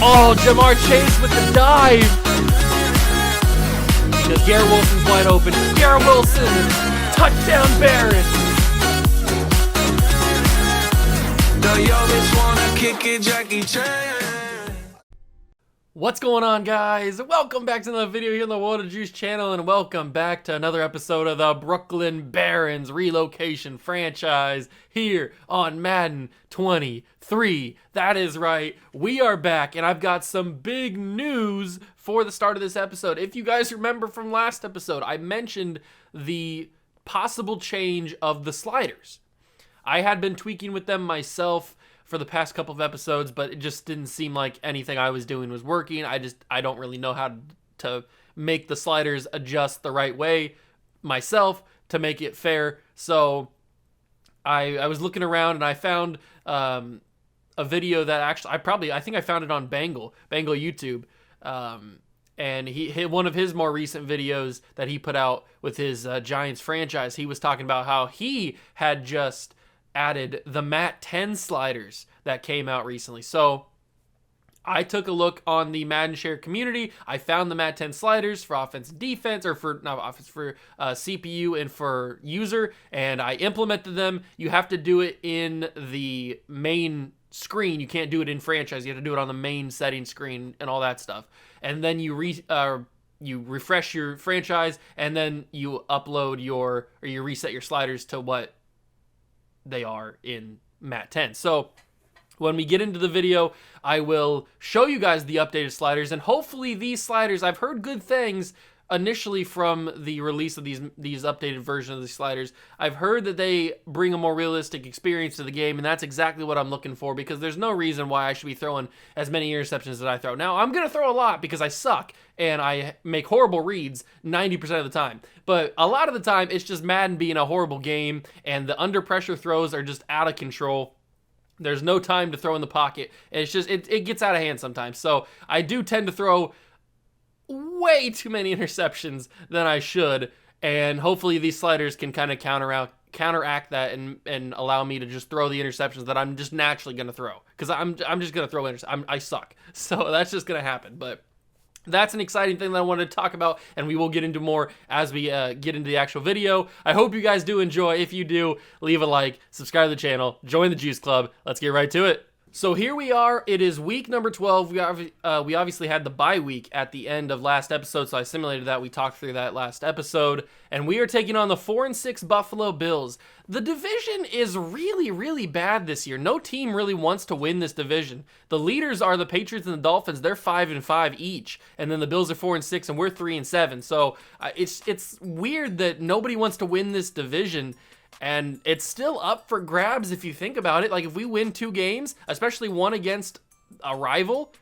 Oh, Jamar Chase with the dive. Because Garrett Wilson's wide open. Garrett Wilson, touchdown Barons. What's going on, guys? Welcome back to another video here on the World of Juice channel, and welcome back to another episode of the Brooklyn Barons Relocation franchise here on Madden 23. That is right, we are back, and I've got some big news for the start of this episode. If you guys remember from last episode, I mentioned the possible change of the sliders. I had been tweaking with them myself for the past couple of episodes, but it just didn't seem like anything I was doing was working. I don't really know how to make the sliders adjust the right way myself to make it fair. So I was looking around and I found a video that actually I think I found it on Bengal YouTube. And he hit one of his more recent videos that he put out with his Giants franchise. He was talking about how he had just added the Mat 10 sliders that came out recently. So I took a look on the Madden Share community. I found the Mat 10 sliders for offense and defense, or for not offense, for CPU and for user, and I implemented them. You have to do it in the main screen. You can't do it in franchise. You have to do it on the main setting screen and all that stuff. And then you refresh your franchise, and then you upload you reset your sliders to what they are in Mat 10. So when we get into the video, I will show you guys the updated sliders, and hopefully these sliders, I've heard good things initially from the release of these updated versions of the sliders. I've heard that they bring a more realistic experience to the game, and that's exactly what I'm looking for, because there's no reason why I should be throwing as many interceptions as I throw. Now, I'm going to throw a lot because I suck, and I make horrible reads 90% of the time. But a lot of the time, it's just Madden being a horrible game, and the under pressure throws are just out of control. There's no time to throw in the pocket. It's just, it gets out of hand sometimes. So I do tend to throw way too many interceptions than I should, and hopefully these sliders can kind of counteract that and allow me to just throw the interceptions that I'm just naturally going to throw, because I'm just going to throw interceptions. I suck, so that's just going to happen. But that's an exciting thing that I wanted to talk about, and we will get into more as we get into the actual video. I hope you guys do enjoy. If you do, leave a like, subscribe to the channel, join the Juice Club. Let's get right to it. So here we are. It is week number 12. We obviously had the bye week at the end of last episode, so I simulated that. We talked through that last episode, and we are taking on the 4-6 Buffalo Bills. The division is really, really bad this year. No team really wants to win this division. The leaders are the Patriots and the Dolphins. They're 5-5 each, and then the Bills are 4-6, and we're 3-7. So it's weird that nobody wants to win this division. And it's still up for grabs if you think about it. Like, if we win 2 games, especially one against a rival,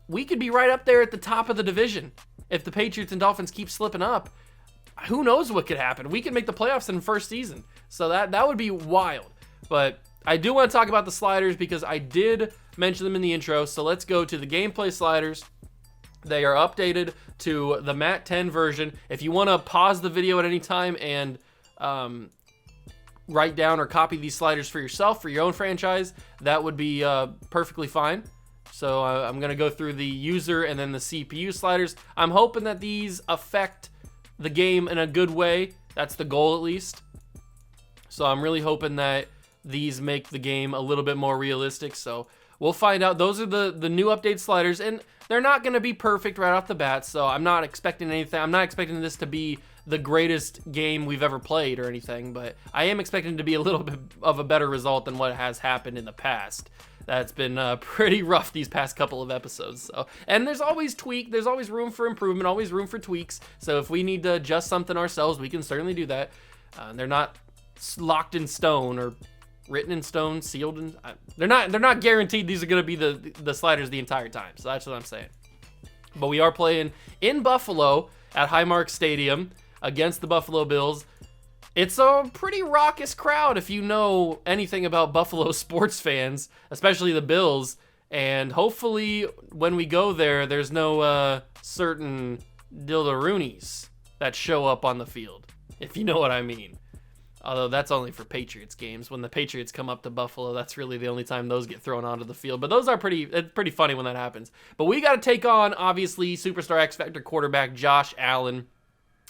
we could be right up there at the top of the division. If the Patriots and Dolphins keep slipping up, who knows what could happen? We could make the playoffs in the first season. So that would be wild. But I do want to talk about the sliders because I did mention them in the intro. So let's go to the gameplay sliders. They are updated to the Mat 10 version. If you want to pause the video at any time and write down or copy these sliders for yourself, for your own franchise, that would be perfectly fine. So I'm going to go through the user and then the CPU sliders. I'm hoping that these affect the game in a good way. That's the goal, at least. So I'm really hoping that these make the game a little bit more realistic. So we'll find out. Those are the new update sliders, and they're not going to be perfect right off the bat, so I'm not expecting anything. I'm not expecting this to be the greatest game we've ever played or anything, but I am expecting it to be a little bit of a better result than what has happened in the past. That's been pretty rough these past couple of episodes. So, and there's always there's always room for improvement, always room for tweaks. So if we need to adjust something ourselves, we can certainly do that. They're not locked in stone or written in stone, sealed in. They're not guaranteed these are going to be the sliders the entire time. So that's what I'm saying. But we are playing in Buffalo at Highmark Stadium against the Buffalo Bills. It's a pretty raucous crowd if you know anything about Buffalo sports fans, especially the Bills. And hopefully when we go there, there's no certain dildaroonies that show up on the field, if you know what I mean. Although that's only for Patriots games. When the Patriots come up to Buffalo, that's really the only time those get thrown onto the field. But those are pretty funny when that happens. But we got to take on, obviously, superstar X-Factor quarterback Josh Allen.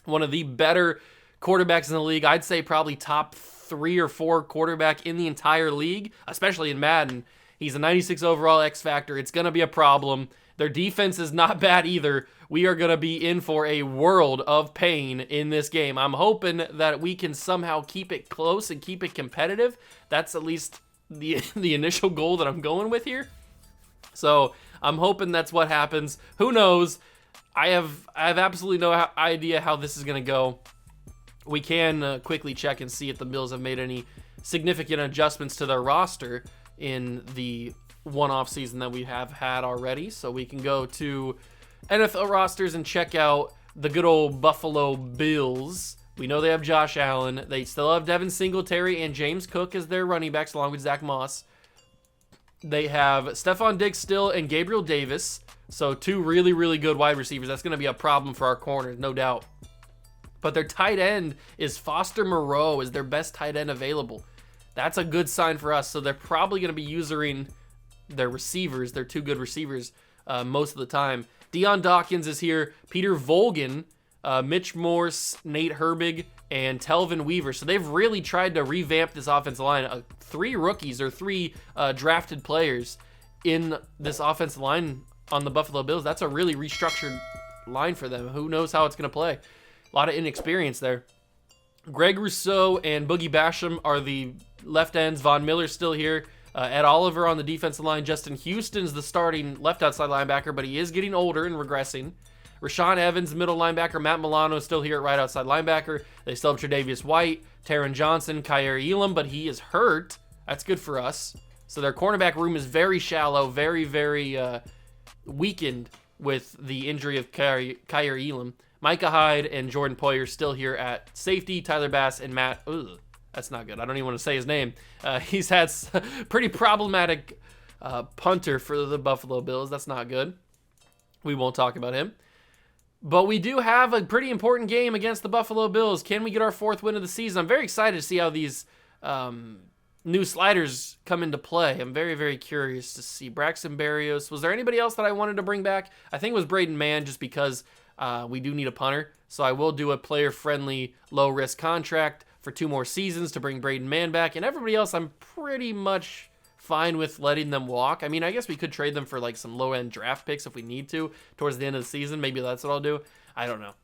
One of the better quarterbacks in the league. I'd say probably top 3 or 4 quarterback in the entire league, especially in Madden. He's a 96 overall X-Factor. It's going to be a problem. Their defense is not bad either. We are going to be in for a world of pain in this game. I'm hoping that we can somehow keep it close and keep it competitive. That's at least the initial goal that I'm going with here. So I'm hoping that's what happens. Who knows? I have absolutely no idea how this is going to go. We can quickly check and see if the Bills have made any significant adjustments to their roster in the one-off season that we have had already. So we can go to NFL rosters and check out the good old Buffalo Bills. We know they have Josh Allen. They still have Devin Singletary and James Cook as their running backs along with Zach Moss. They have Stephon Diggs still and Gabriel Davis. So 2 really, really good wide receivers. That's going to be a problem for our corners, no doubt. But their tight end is Foster Moreau, is their best tight end available. That's a good sign for us. So they're probably going to be using their receivers, their 2 good receivers, most of the time. Deion Dawkins is here. Peter Volgan, Mitch Morse, Nate Herbig, and Telvin Weaver. So they've really tried to revamp this offensive line. 3 rookies or 3 drafted players in this offensive line on the Buffalo Bills. That's a really restructured line for them. Who knows how it's going to play? A lot of inexperience there. Greg Rousseau and Boogie Basham are the left ends. Von Miller's still here. Ed Oliver on the defensive line. Justin Houston's the starting left outside linebacker, but he is getting older and regressing. Rashawn Evans, middle linebacker. Matt Milano is still here at right outside linebacker. They still have Tre'Davious White, Taron Johnson, Kyer Elam, but he is hurt. That's good for us. So their cornerback room is very shallow, very, very weakened with the injury of Kyer Elam. Micah Hyde and Jordan Poyer still here at safety. Tyler Bass and Matt... That's not good. I don't even want to say his name. He's had pretty problematic punter for the Buffalo Bills. That's not good. We won't talk about him. But we do have a pretty important game against the Buffalo Bills. Can we get our 4th win of the season? I'm very excited to see how these new sliders come into play. I'm very, very curious to see. Braxton Berrios. Was there anybody else that I wanted to bring back? I think it was Braden Mann, just because we do need a punter. So I will do a player-friendly, low-risk contract for 2 more seasons to bring Braden Mann back. And everybody else, I'm pretty much fine with letting them walk. I mean, I guess we could trade them for like some low-end draft picks if we need to towards the end of the season. Maybe that's what I'll do. I don't know.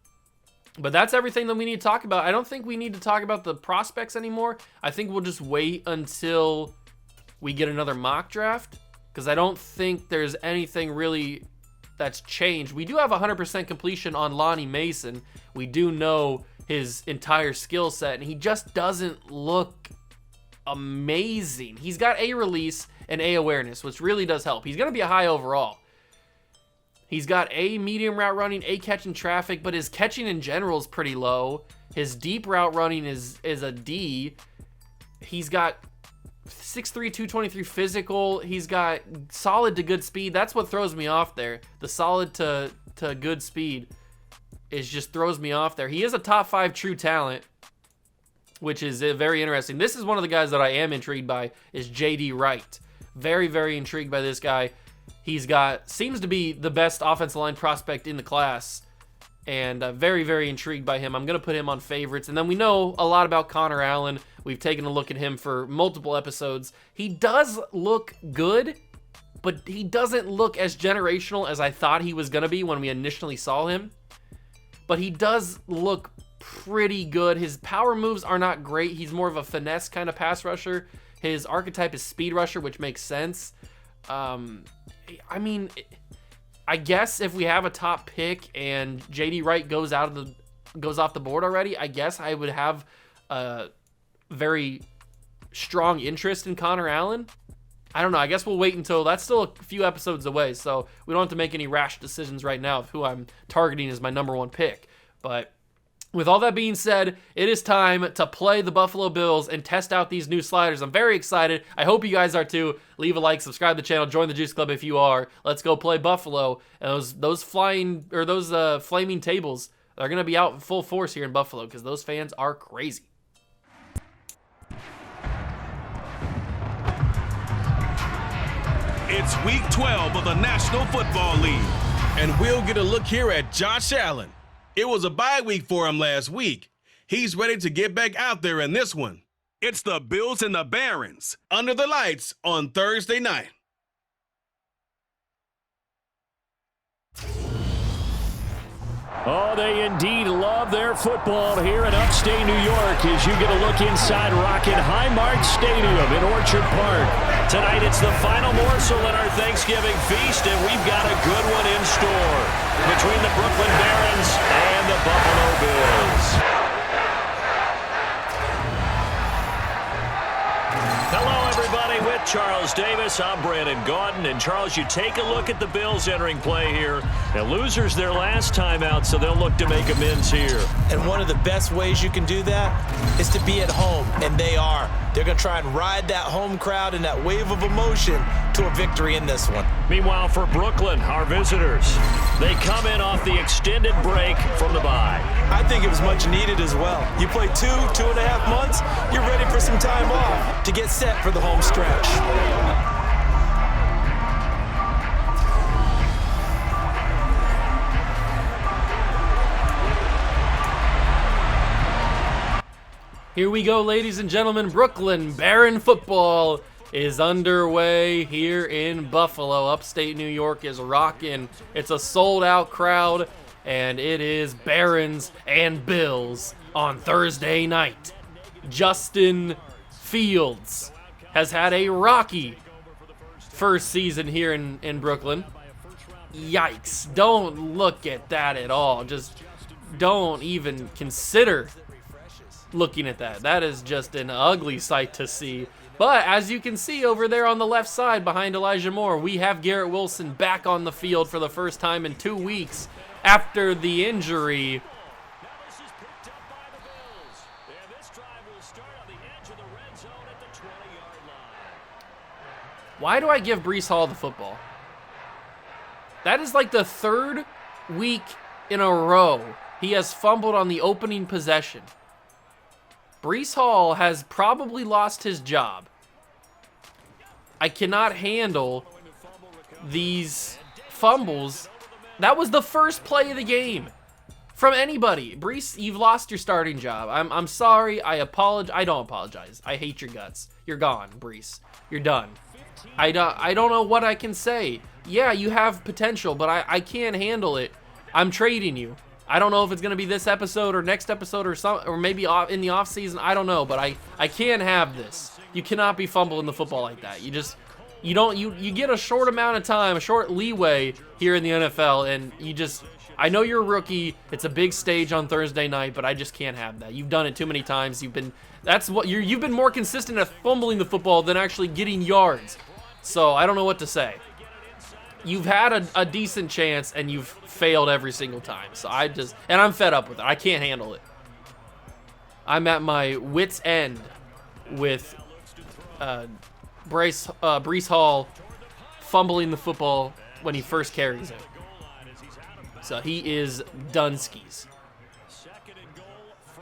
But that's everything that we need to talk about. I don't think we need to talk about the prospects anymore. I think we'll just wait until we get another mock draft, because I don't think there's anything really that's changed. We do have 100% completion on Lonnie Mason. We do know his entire skill set, and he just doesn't look amazing. He's got A release and A awareness, which really does help. He's going to be a high overall. He's got A medium route running, A catching traffic, but his catching in general is pretty low. His deep route running is a D. He's got 6'3", 223 physical. He's got solid to good speed. That's what throws me off there. The solid to good speed just throws me off there. He is a top 5 true talent, which is very interesting. This is one of the guys that I am intrigued by, is J.D. Wright. Very, very intrigued by this guy. Seems to be the best offensive line prospect in the class, and very, very intrigued by him. I'm going to put him on favorites. And then we know a lot about Connor Allen. We've taken a look at him for multiple episodes. He does look good, but he doesn't look as generational as I thought he was going to be when we initially saw him. But he does look pretty good. His power moves are not great. He's more of a finesse kind of pass rusher. His archetype is speed rusher, which makes sense. I mean, I guess if we have a top pick and J.D. Wright goes off the board already, I guess I would have a very strong interest in Connor Allen. I don't know. I guess we'll wait until that's still a few episodes away, so we don't have to make any rash decisions right now of who I'm targeting as my number 1 pick. But with all that being said, it is time to play the Buffalo Bills and test out these new sliders. I'm very excited. I hope you guys are too. Leave a like, subscribe to the channel, join the Juice Club if you are. Let's go play Buffalo. And those flaming tables are going to be out in full force here in Buffalo because those fans are crazy. It's week 12 of the National Football League. And we'll get a look here at Josh Allen. It was a bye week for him last week. He's ready to get back out there in this one. It's the Bills and the Barons under the lights on Thursday night. Oh, they indeed love their football here in upstate New York as you get a look inside Rocket Highmark Stadium in Orchard Park. Tonight it's the final morsel in our Thanksgiving feast, and we've got a good one in store between the Brooklyn Barons and the Buffalo Bills. Hello, everybody. With Charles Davis, I'm Brandon Gaudin. And, Charles, you take a look at the Bills entering play here. Now, losers their last time out, so they'll look to make amends here. And one of the best ways you can do that is to be at home, and they are. They're going to try and ride that home crowd and that wave of emotion to a victory in this one. Meanwhile, for Brooklyn, our visitors, they come in off the extended break from the bye. I think it was much needed as well. You play 2.5 months, you're ready for some time off to get set for the home stretch. Here we go, ladies and gentlemen. Brooklyn Baron football is underway here in Buffalo. Upstate New York is rocking. It's a sold-out crowd, and it is Barons and Bills on Thursday night. Justin Fields has had a rocky first season here in Brooklyn. Yikes. Don't look at that at all. Just don't even consider looking at that. That is just an ugly sight to see. But as you can see over there on the left side behind Elijah Moore, we have Garrett Wilson back on the field for the first time in 2 weeks after the injury. Why do I give Breece Hall the football? That is like the third week in a row he has fumbled on the opening possession. Breece Hall has probably lost his job. I cannot handle these fumbles. That was the first play of the game from anybody. Breece, you've lost your starting job. I'm sorry. I apologize. I don't apologize. I hate your guts. You're gone, Breece. You're done. I don't know what I can say. Yeah, you have potential, but I can't handle it. I'm trading you. I don't know if it's going to be this episode or next episode or maybe in the off season. I don't know, but I can't have this. You cannot be fumbling the football like that. You get a short amount of time, a short leeway here in the NFL, and I know you're a rookie. It's a big stage on Thursday night, but I just can't have that. You've done it too many times. You've been more consistent at fumbling the football than actually getting yards. So I don't know what to say. You've had a decent chance, and you've failed every single time. So I'm fed up with it. I can't handle it. I'm at my wit's end with Breece Hall fumbling the football when he first carries it. So he is Dunskies.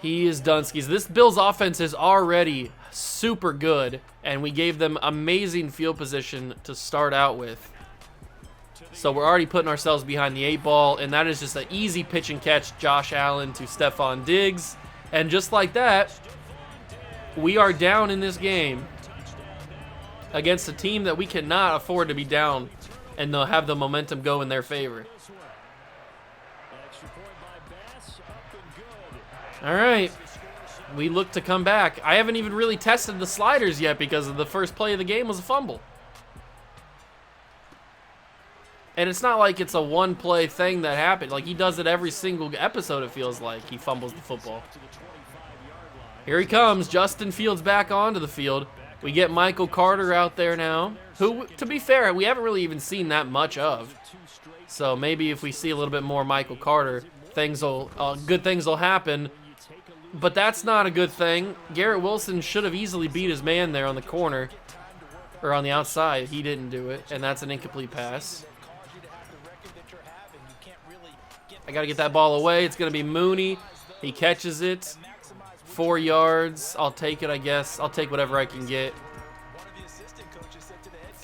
He is Dunskies. This Bills offense is already super good, and we gave them amazing field position to start out with. So we're already putting ourselves behind the 8 ball, and that is just an easy pitch and catch, Josh Allen to Stephon Diggs. And just like that, we are down in this game against a team that we cannot afford to be down, and they'll have the momentum go in their favor. All right, we look to come back. I haven't even really tested the sliders yet because the first play of the game was a fumble. And it's not like it's a one-play thing that happened. Like, he does it every single episode, it feels like. He fumbles the football. Here he comes. Justin Fields back onto the field. We get Michael Carter out there now, who, to be fair, we haven't really even seen that much of. So maybe if we see a little bit more Michael Carter, good things will happen. But that's not a good thing. Garrett Wilson should have easily beat his man there on the corner, or on the outside. He didn't do it, and that's an incomplete pass. I got to get that ball away. It's going to be Mooney. He catches it. 4 yards. I'll take it, I guess. I'll take whatever I can get.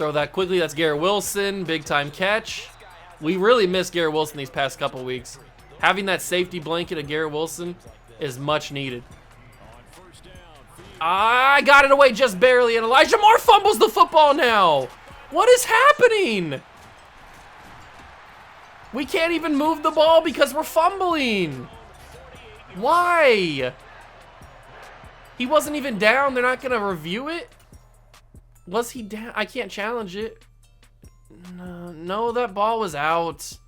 Throw that quickly. That's Garrett Wilson. Big time catch. We really missed Garrett Wilson these past couple weeks. Having that safety blanket of Garrett Wilson is much needed. I got it away just barely, and Elijah Moore fumbles the football now. What is happening? We can't even move the ball because we're fumbling. Why? He wasn't even down. They're not going to review it? Was he down? I can't challenge it. No, that ball was out.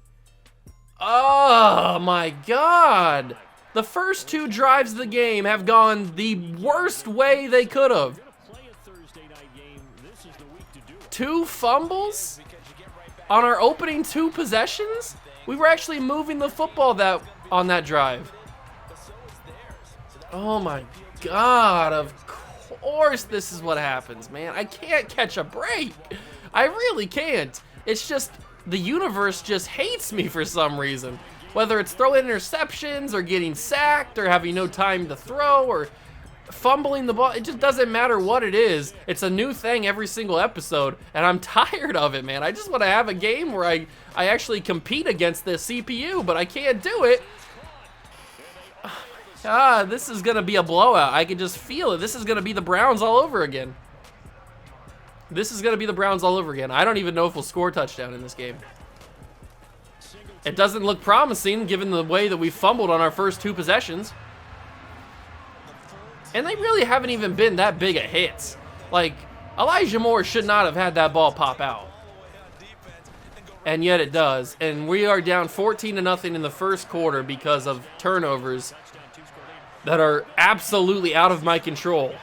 Oh, my God. The first 2 drives of the game have gone the worst way they could have. 2 fumbles on our opening 2 possessions? We were actually moving the football on that drive. Oh my God, of course this is what happens, man. I can't catch a break. I really can't. It's just, the universe just hates me for some reason. Whether it's throwing interceptions or getting sacked or having no time to throw or fumbling the ball, it just doesn't matter what it is. It's a new thing every single episode, and I'm tired of it, man. I just want to have a game where I actually compete against the CPU, but I can't do it. This is going to be a blowout. I can just feel it. This is going to be the Browns all over again. This is going to be the Browns all over again. I don't even know if we'll score a touchdown in this game. It doesn't look promising given the way that we fumbled on our first 2 possessions. And they really haven't even been that big of hits. Like, Elijah Moore should not have had that ball pop out. And yet it does. And we are down 14-0 in the first quarter because of turnovers that are absolutely out of my control.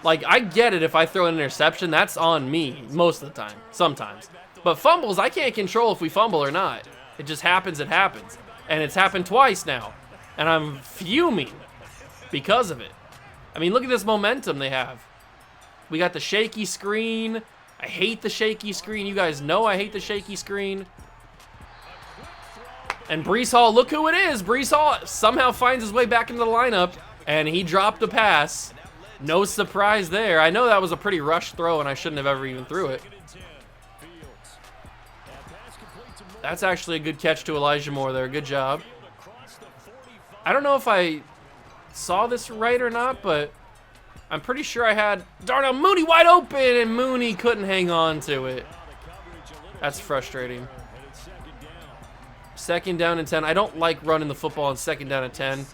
Like, I get it if I throw an interception, that's on me most of the time, sometimes. But fumbles, I can't control if we fumble or not. It just happens, it happens. And it's happened twice now. And I'm fuming because of it. I mean, look at this momentum they have. We got the shaky screen. I hate the shaky screen. You guys know I hate the shaky screen. And Breece Hall, look who it is. Breece Hall somehow finds his way back into the lineup, and he dropped a pass. No surprise there. I know that was a pretty rushed throw, and I shouldn't have ever even threw it. That's actually a good catch to Elijah Moore there. Good job. I don't know if I saw this right or not, but I'm pretty sure I had Darnell Mooney wide open, and Mooney couldn't hang on to it. That's frustrating. 2nd down and 10. I don't like running the football on 2nd down and 10.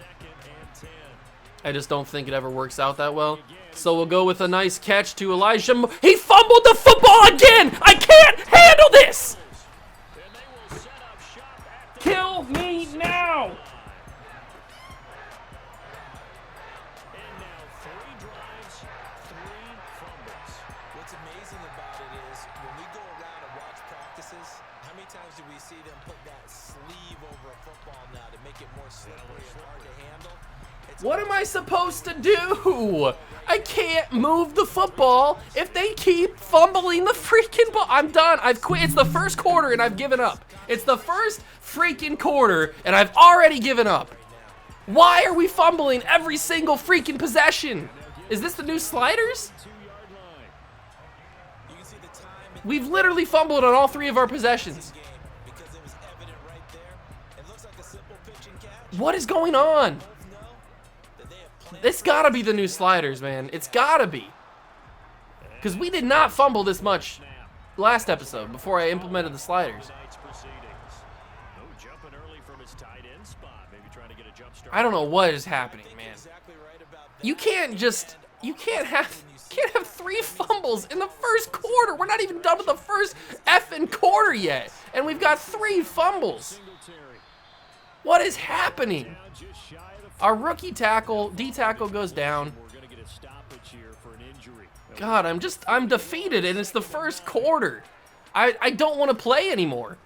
I just don't think it ever works out that well. So we'll go with a nice catch to Elijah Moore. He fumbled the football again! I can't handle this! Kill me now! What's amazing about it is when we go around and watch practices, how many times do we see them put that sleeve over a football now to make it more slippery and hard to handle? What am I supposed to do? I can't move the football if they keep fumbling the freaking ball. I'm done. I've quit. It's the first quarter and I've given up. It's the first freaking quarter and I've already given up. Why are we fumbling every single freaking possession? Is this the new sliders? We've literally fumbled on all 3 of our possessions. What is going on? It's gotta be the new sliders, man. It's gotta be. Because we did not fumble this much last episode before I implemented the sliders. I don't know what is happening, man. You can't have 3 fumbles in the first quarter. We're not even done with the first effing quarter yet. And we've got 3 fumbles. What is happening? Our rookie tackle, D-tackle goes down. God, I'm defeated and it's the first quarter. I don't want to play anymore.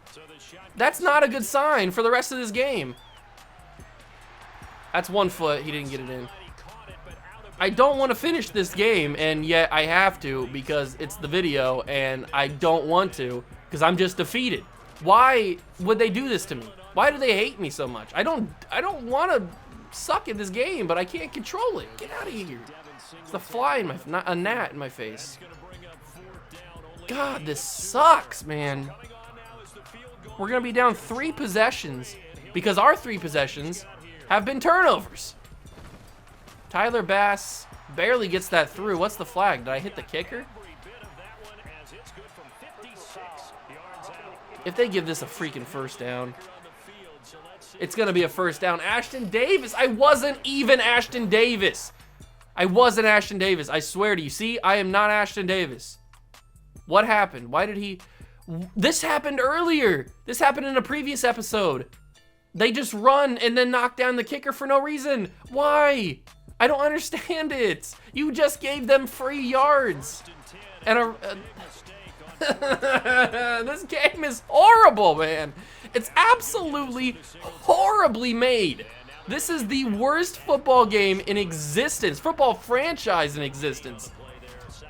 That's not a good sign for the rest of this game. That's 1 foot, he didn't get it in. I don't want to finish this game, and yet I have to because it's the video, and I don't want to because I'm just defeated. Why would they do this to me? Why do they hate me so much? I don't want to suck at this game, but I can't control it. Get out of here. It's a fly in my, not a gnat in my face. God, this sucks, man. We're going to be down 3 possessions because our 3 possessions have been turnovers. Tyler Bass barely gets that through. What's the flag? Did I hit the kicker? If they give this a freaking first down, it's going to be a first down. Ashton Davis. I wasn't even Ashton Davis. I wasn't Ashton Davis. I swear to you. See, I am not Ashton Davis. What happened? Why did he... This happened earlier. This happened in a previous episode. They just run and then knock down the kicker for no reason. Why? I don't understand it. You just gave them free yards. And this game is horrible, man. It's absolutely horribly made. This is the worst football game in existence, football franchise in existence.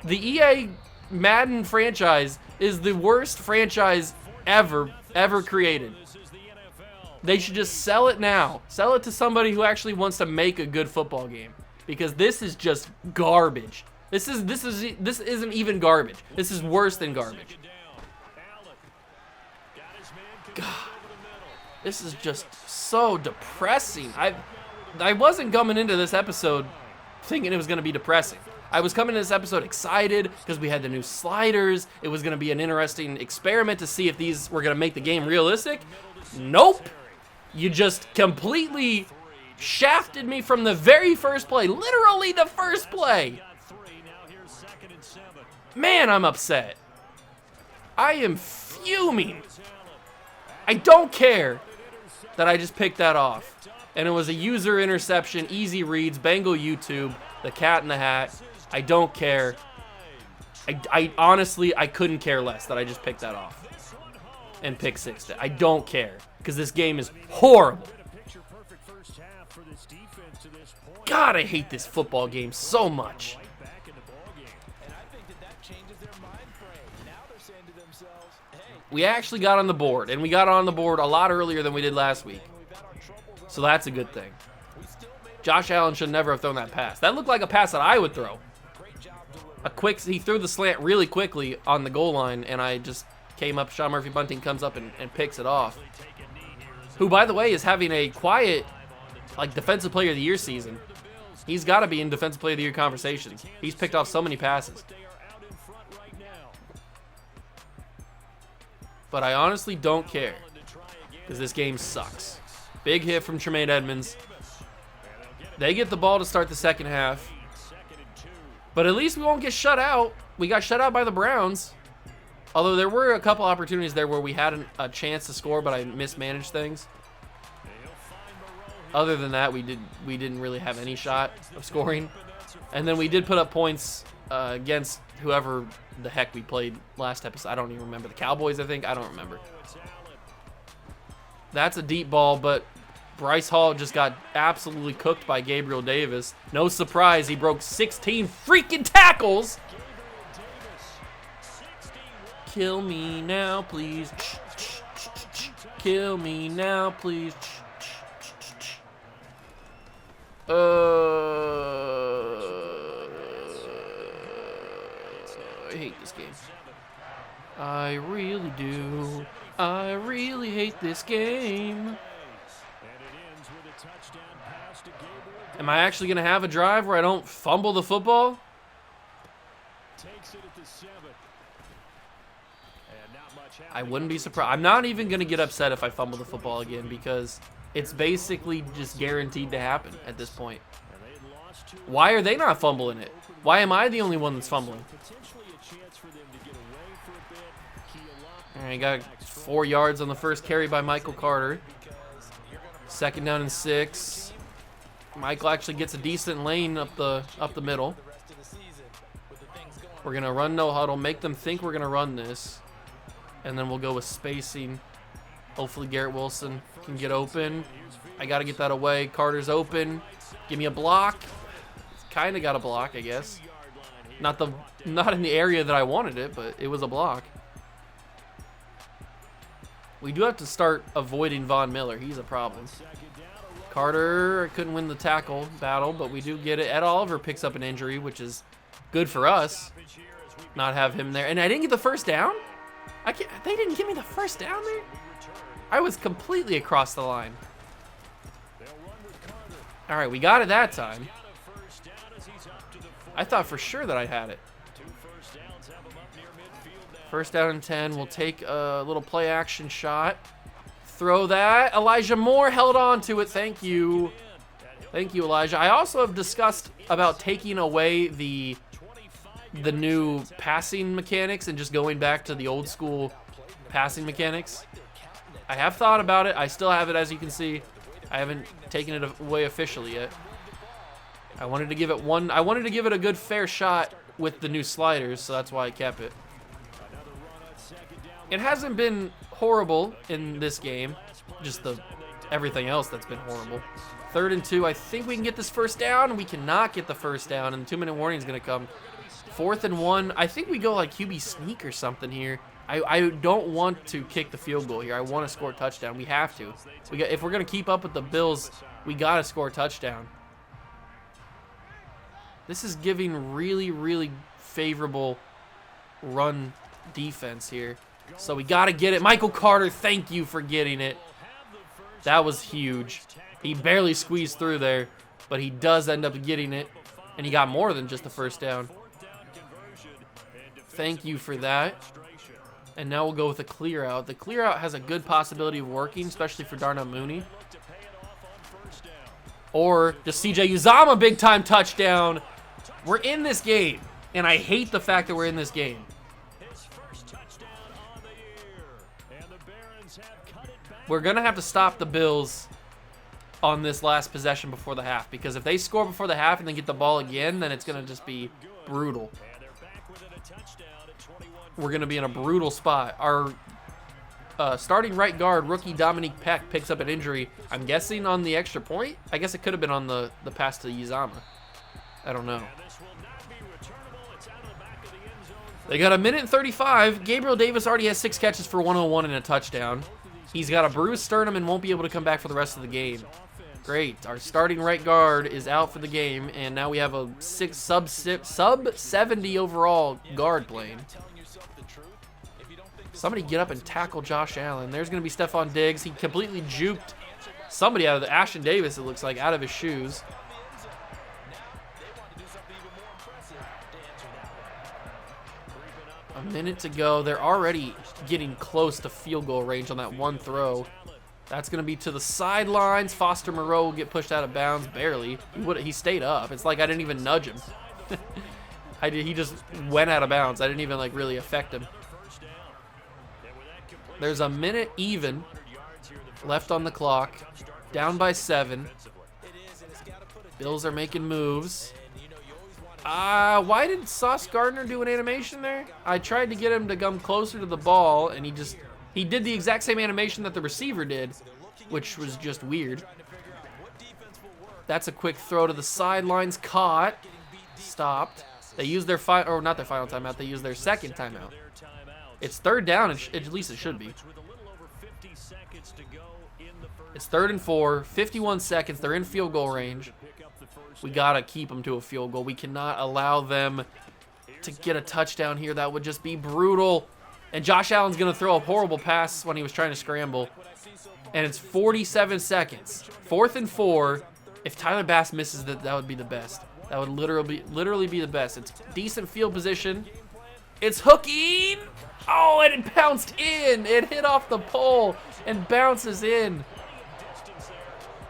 The EA Madden franchise is the worst franchise ever created. They should just sell it now. Sell it to somebody who actually wants to make a good football game, because this is just garbage. This isn't even garbage. This is worse than garbage. God, this is just so depressing. I wasn't coming into this episode thinking it was going to be depressing. I was coming to this episode excited because we had the new sliders. It was going to be an interesting experiment to see if these were going to make the game realistic. Nope. You just completely shafted me from the very first play. Literally the first play. Man, I'm upset. I am fuming. I don't care that I just picked that off. And it was a user interception, easy reads, Bengal YouTube, the cat in the hat. I don't care. I honestly, I couldn't care less that I just picked that off and pick 6. I don't care, because this game is horrible. God, I hate this football game so much. We actually got on the board, and we got on the board a lot earlier than we did last week. So that's a good thing. Josh Allen should never have thrown that pass. That looked like a pass that I would throw. He threw the slant really quickly on the goal line, and I just came up. Sean Murphy Bunting comes up and picks it off. Who, by the way, is having a quiet, like, Defensive Player of the Year season. He's got to be in Defensive Player of the Year conversations. He's picked off so many passes. But I honestly don't care, because this game sucks. Big hit from Tremaine Edmonds. They get the ball to start the second half. But at least we won't get shut out. We got shut out by the Browns. Although there were a couple opportunities there where we had a chance to score, but I mismanaged things. Other than that, we didn't really have any shot of scoring. And then we did put up points against whoever the heck we played last episode. I don't even remember. The Cowboys, I think. I don't remember. That's a deep ball, but Bryce Hall just got absolutely cooked by Gabriel Davis. No surprise, he broke 16 freaking tackles. Kill me now, please. Kill me now, please. I hate this game. I really do. I really hate this game. Am I actually going to have a drive where I don't fumble the football? I wouldn't be surprised. I'm not even going to get upset if I fumble the football again, because it's basically just guaranteed to happen at this point. Why are they not fumbling it? Why am I the only one that's fumbling? All right, got 4 yards on the first carry by Michael Carter. 2nd down and 6. Michael actually gets a decent lane up the middle. We're gonna run no huddle, make them think we're gonna run this, and then we'll go with spacing. Hopefully Garrett Wilson can get open. I gotta get that away. Carter's open. Give me a block. Kind of got a block, I guess. Not in the area that I wanted it, but it was a block. We do have to start avoiding Von Miller. He's a problem. Carter couldn't win the tackle battle, but we do get it. Ed Oliver picks up an injury, which is good for us. not have him there. And I didn't get the first down? They didn't give me the first down there? I was completely across the line. All right, we got it that time. I thought for sure that I had it. First down and 10. We'll take a little play action shot. Throw that. Elijah Moore held on to it. Thank you. Thank you, Elijah. I also have discussed about taking away the new passing mechanics and just going back to the old school passing mechanics. I have thought about it. I still have it, as you can see. I haven't taken it away officially yet. I wanted to give it a good fair shot with the new sliders, so that's why I kept it. It hasn't been horrible in this game, just everything else that's been horrible. 3rd and 2, I think we can get this first down. We cannot get the first down, and the 2-minute warning is going to come. 4th and 1, I think we go like QB sneak or something here. I don't want to kick the field goal here. I want to score a touchdown. We have to. If we're going to keep up with the Bills, we got to score a touchdown. This is giving really, really favorable run defense here. So we got to get it. Michael Carter, thank you for getting it. That was huge. He barely squeezed through there, but he does end up getting it. And he got more than just the first down. Thank you for that. And now we'll go with a clear out. The clear out has a good possibility of working, especially for Darnell Mooney. Or just CJ Uzomah big time touchdown. We're in this game, and I hate the fact that we're in this game. We're going to have to stop the Bills on this last possession before the half, because if they score before the half and then get the ball again, then it's going to just be brutal. We're going to be in a brutal spot. Our starting right guard, rookie Dominique Peck, picks up an injury. I'm guessing on the extra point. I guess it could have been on the pass to Uzomah. I don't know. They got 1:35. Gabriel Davis already has 6 catches for 101 and a touchdown. He's got a bruised sternum and won't be able to come back for the rest of the game. Great. Our starting right guard is out for the game, and now we have a sub 70 overall guard playing. Somebody get up and tackle Josh Allen. There's going to be Stephon Diggs. He completely juked somebody out of Ashton Davis, it looks like, out of his shoes. A minute to go. They're already getting close to field goal range on that one throw. That's going to be to the sidelines. Foster Moreau will get pushed out of bounds, barely. He stayed up. It's like I didn't even nudge him. He just went out of bounds. I didn't even like really affect him. There's a minute even left on the clock. Down by 7. Bills are making moves. Why did Sauce Gardner do an animation there? I tried to get him to come closer to the ball, and he did the exact same animation that the receiver did, which was just weird. That's a quick throw to the sidelines. Caught. Stopped. They used their not their final timeout. They used their second timeout. It's 3rd down, at least it should be. It's 3rd and 4, 51 seconds. They're in field goal range. We got to keep them to a field goal. We cannot allow them to get a touchdown here. That would just be brutal. And Josh Allen's going to throw a horrible pass when he was trying to scramble. And it's 47 seconds. 4th and 4. If Tyler Bass misses that would be the best. That would literally be the best. It's decent field position. It's hooking. Oh, and it bounced in. It hit off the pole and bounces in.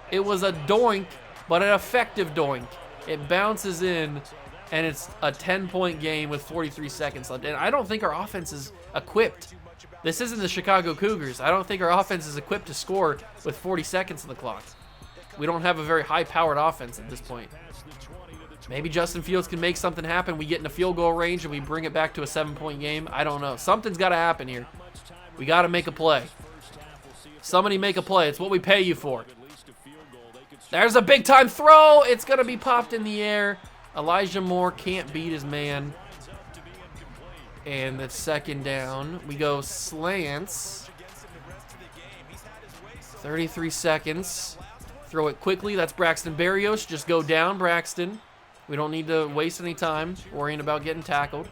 It was a doink, but an effective doink. It bounces in, and it's a 10-point game with 43 seconds left. And I don't think our offense is equipped. This isn't the Chicago Cougars. I don't think our offense is equipped to score with 40 seconds on the clock. We don't have a very high-powered offense at this point. Maybe Justin Fields can make something happen. We get in a field goal range and we bring it back to a 7-point game. I don't know. Something's got to happen here. We got to make a play. Somebody make a play. It's what we pay you for. There's a big-time throw. It's going to be popped in the air. Elijah Moore can't beat his man. And that's 2nd down. We go slants. 33 seconds. Throw it quickly. That's Braxton Berrios. Just go down, Braxton. We don't need to waste any time worrying about getting tackled.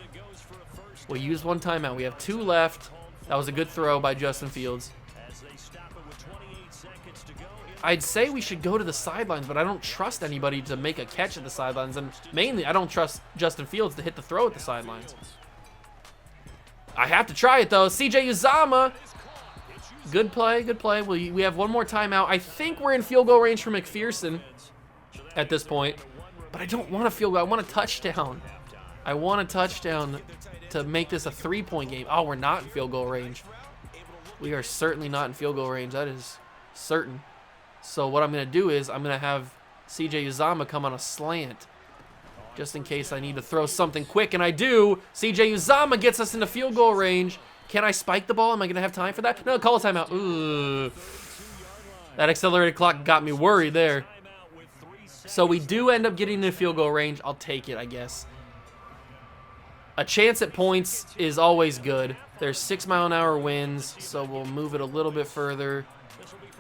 We'll use one timeout. We have 2 left. That was a good throw by Justin Fields. I'd say we should go to the sidelines, but I don't trust anybody to make a catch at the sidelines. And mainly, I don't trust Justin Fields to hit the throw at the sidelines. I have to try it, though. CJ Uzomah. Good play, good play. We have one more timeout. I think we're in field goal range for McPherson at this point. But I don't want a field goal. I want a touchdown. I want a touchdown to make this a 3-point game. Oh, we're not in field goal range. We are certainly not in field goal range. That is certain. So what I'm going to do is I'm going to have CJ Uzomah come on a slant just in case I need to throw something quick, and I do. CJ Uzomah gets us into field goal range. Can I spike the ball? Am I going to have time for that? No, call a timeout. Ooh. That accelerated clock got me worried there. So we do end up getting into field goal range. I'll take it, I guess. A chance at points is always good. There's 6-mile-an-hour winds, so we'll move it a little bit further.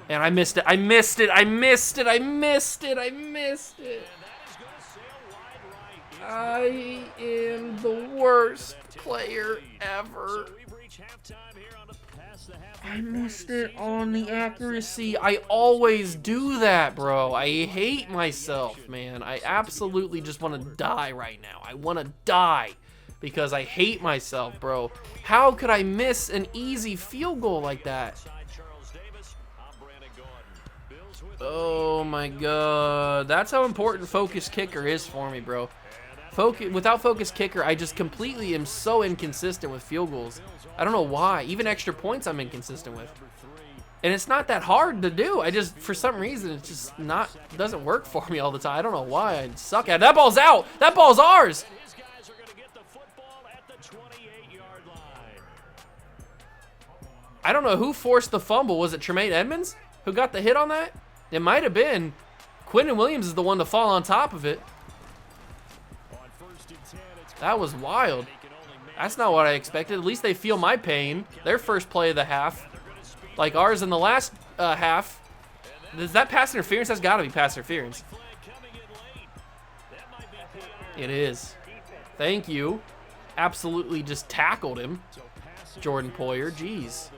And I missed it. I missed it. I missed it. I missed it. I missed it. I am the worst player ever. I missed it on the accuracy. I always do that, bro. I hate myself, man. I absolutely just want to die right now. I want to die because I hate myself, bro. How could I miss an easy field goal like that? Oh my god. That's how important focus kicker is for me, bro. Without focus kicker, I just completely am so inconsistent with field goals. I don't know why. Even extra points I'm inconsistent with. And it's not that hard to do. I just, for some reason, it's just not, doesn't work for me all the time. I don't know why. I suck at it. That ball's out. That ball's ours. I don't know who forced the fumble. Was it Tremaine Edmonds who got the hit on that? It might have been. Quentin Williams is the one to fall on top of it. That was wild. That's not what I expected. At least they feel my pain. Their first play of the half. Like ours in the last half. Is that pass interference? That's got to be pass interference. It is. Thank you. Absolutely just tackled him. Jordan Poyer. Jeez.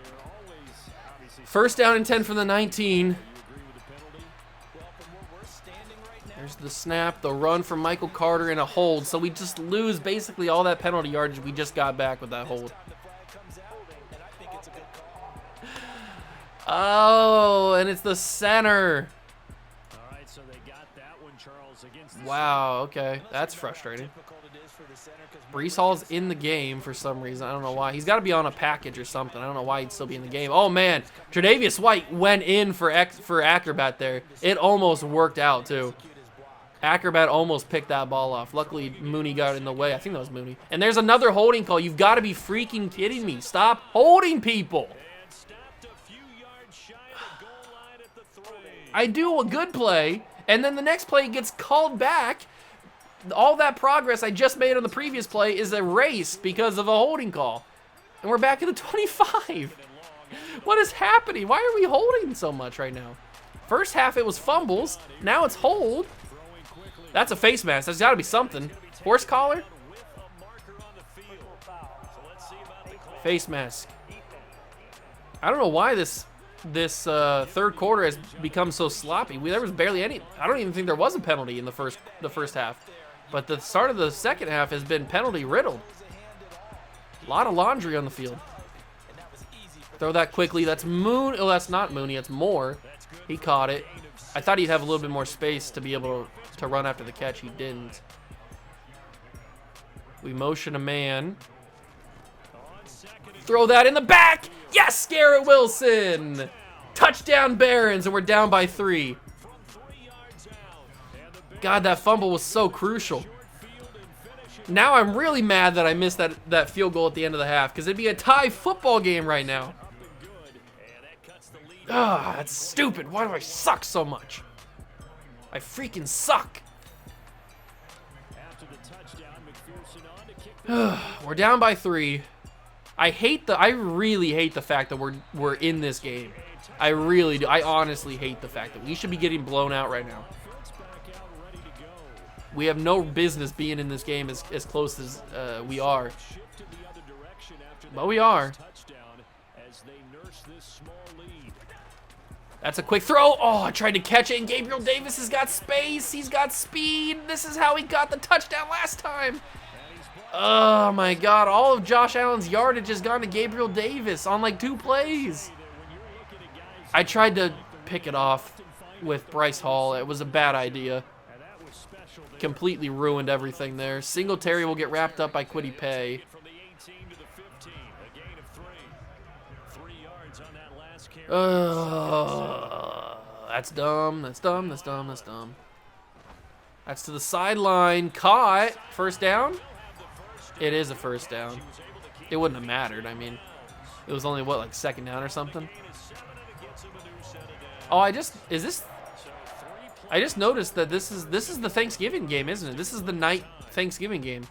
First down and 10 from the 19. There's the snap, the run from Michael Carter, and a hold. So we just lose basically all that penalty yardage we just got back with that hold. Oh, and it's the center. Wow, okay. That's frustrating. Breece Hall's in the game for some reason. I don't know why. He's got to be on a package or something. I don't know why he'd still be in the game. Oh, man. Tre'Davious White went in for Acrobat there. It almost worked out, too. Acrobat almost picked that ball off. Luckily, Mooney got in the way. I think that was Mooney. And there's another holding call. You've got to be freaking kidding me. Stop holding people. I do a good play, and then the next play gets called back. All that progress I just made on the previous play is erased because of a holding call. And we're back at the 25. What is happening? Why are we holding so much right now? First half it was fumbles. Now it's hold. That's a face mask. There's got to be something. Horse collar? Face mask. I don't know why this third quarter has become so sloppy. There was barely any. I don't even think there was a penalty in the first half. But the start of the second half has been penalty riddled. A lot of laundry on the field. Throw that quickly. That's Moon. Oh, that's not Mooney. It's Moore. He caught it. I thought he'd have a little bit more space to be able to run after the catch. He didn't. We motion a man. Throw that in the back. Yes, Garrett Wilson. Touchdown Barons, and we're down by 3. God, that fumble was so crucial. Now I'm really mad that I missed that field goal at the end of the half, because it'd be a tie football game right now. Ah, that's stupid. Why do I suck so much? I freaking suck. We're down by 3. I really hate the fact that we're in this game. I really do. I honestly hate the fact that we should be getting blown out right now. We have no business being in this game as close as we are. But we are. That's a quick throw. Oh, I tried to catch it, and Gabriel Davis has got space. He's got speed. This is how he got the touchdown last time. Oh, my God. All of Josh Allen's yardage has gone to Gabriel Davis on like 2 plays. I tried to pick it off with Bryce Hall. It was a bad idea. Completely ruined everything there. Singletary will get wrapped up by Kwity Paye. That's dumb. That's dumb. That's dumb. That's dumb. That's to the sideline. Caught. First down? It is a first down. It wouldn't have mattered. I mean, it was only, what, like second down or something? Oh, I just noticed that this is the Thanksgiving game, isn't it? This is the night Thanksgiving game.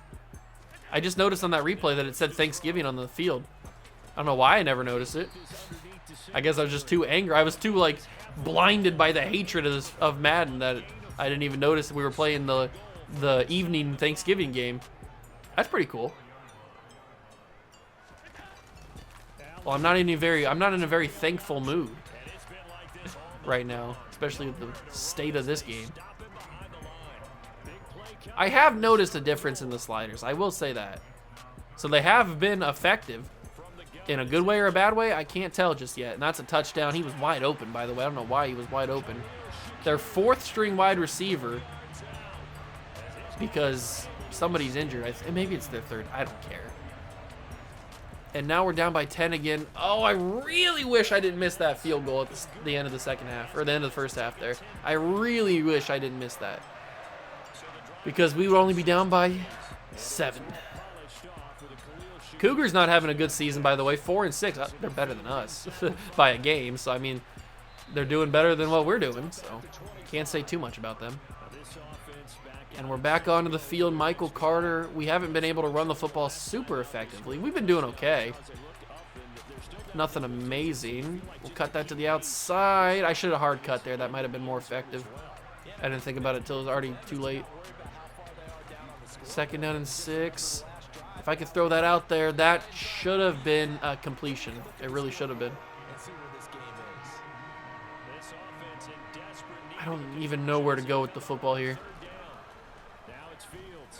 I just noticed on that replay that it said Thanksgiving on the field. I don't know why I never noticed it. I guess I was just too angry. I was too, like, blinded by the hatred of Madden that I didn't even notice we were playing the evening Thanksgiving game. That's pretty cool. Well, I'm not in a very thankful mood right now, especially with the state of this game. I have noticed a difference in the sliders. I will say that. So they have been effective. In a good way or a bad way, I can't tell just yet. And that's a touchdown. He was wide open, by the way. I don't know why he was wide open. Their 4th string wide receiver, because somebody's injured. Maybe it's their 3rd. I don't care. And now we're down by 10 again. Oh, I really wish I didn't miss that field goal at the end of the second half, or the end of the first half there. I really wish I didn't miss that, because we would only be down by 7. Cougars not having a good season, by the way. 4-6. They're better than us by a game. So, I mean, they're doing better than what we're doing. So, can't say too much about them. And we're back onto the field. Michael Carter. We haven't been able to run the football super effectively. We've been doing okay. Nothing amazing. We'll cut that to the outside. I should have hard cut there. That might have been more effective. I didn't think about it until it was already too late. 2nd down and 6. If I could throw that out there, that should have been a completion. It really should have been. I don't even know where to go with the football here.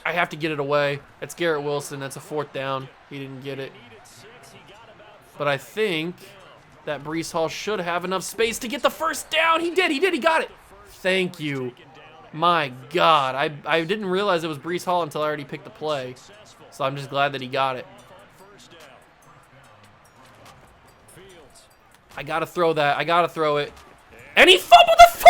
I have to get it away. It's Garrett Wilson. That's a 4th down. He didn't get it. But I think that Breece Hall should have enough space to get the first down. He did. He got it. Thank you. My God. I didn't realize it was Breece Hall until I already picked the play. So I'm just glad that he got it. I gotta throw that. I gotta throw it. And he fumbled the football!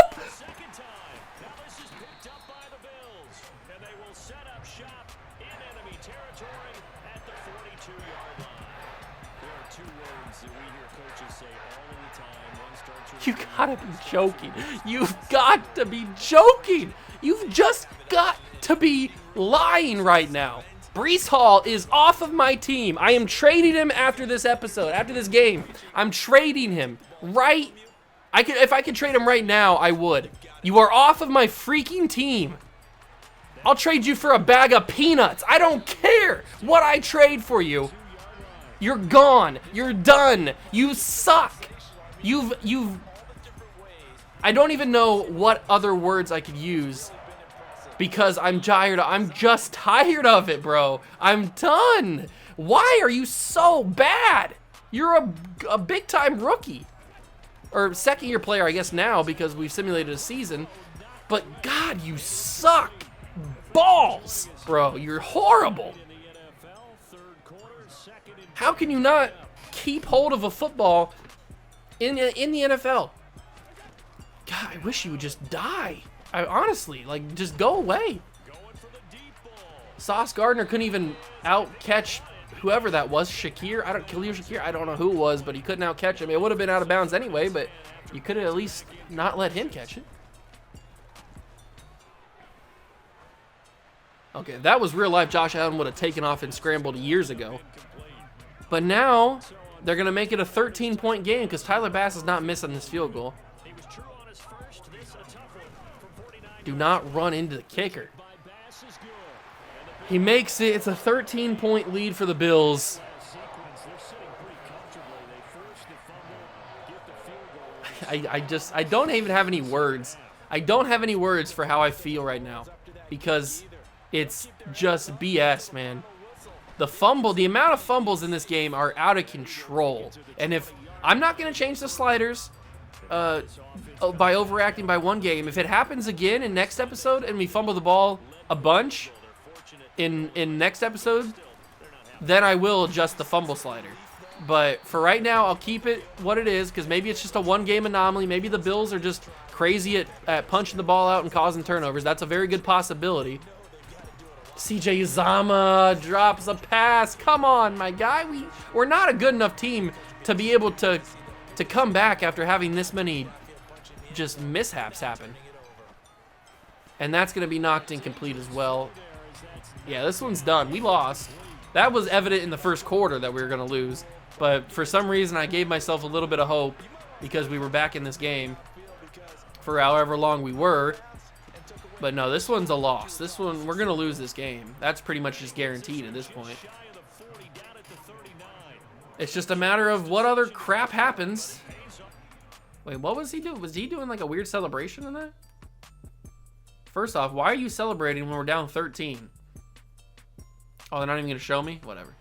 You gotta be joking. You've got to be joking. You've just got to be lying right now. Breece Hall is off of my team. I am trading him after this episode, after this game. I'm trading him right. If I could trade him right now, I would. You are off of my freaking team. I'll trade you for a bag of peanuts. I don't care what I trade for you. You're gone. You're done. You suck. I don't even know what other words I could use. Because I'm just tired of it, bro. I'm done. Why are you so bad? You're a big-time rookie. Or second-year player, I guess, now, because we've simulated a season. But, God, you suck. Balls, bro. You're horrible. How can you not keep hold of a football in the NFL? God, I wish you would just die. Honestly, like, just go away. Sauce Gardner couldn't even out-catch whoever that was. Khalil Shakir, I don't know who it was, but he couldn't out-catch him. It would have been out of bounds anyway, but you could have at least not let him catch it. Okay, if that was real life, Josh Allen would have taken off and scrambled years ago. But now, they're going to make it a 13-point game because Tyler Bass is not missing this field goal. Do not run into the kicker. He makes it. It's a 13-point lead for the Bills. I don't even have any words. I don't have any words for how I feel right now because it's just BS, man. The amount of fumbles in this game are out of control. And if I'm not going to change the sliders by overacting by one game, if it happens again in next episode and we fumble the ball a bunch in next episode, then I will adjust the fumble slider. But for right now, I'll keep it what it is because maybe it's just a one-game anomaly. Maybe the Bills are just crazy at punching the ball out and causing turnovers. That's a very good possibility. CJ Uzama drops a pass. Come on, my guy. We're not a good enough team to be able to come back after having this many just mishaps happen. And that's going to be knocked incomplete as well. Yeah, this one's done. We lost. That was evident in the first quarter that we were going to lose. But for some reason, I gave myself a little bit of hope because we were back in this game for however long we were. But no, this one's a loss. This one, we're going to lose this game. That's pretty much just guaranteed at this point. It's just a matter of what other crap happens. Wait, what was he doing? Was he doing like a weird celebration in that? First off, why are you celebrating when we're down 13? Oh, they're not even going to show me? Whatever.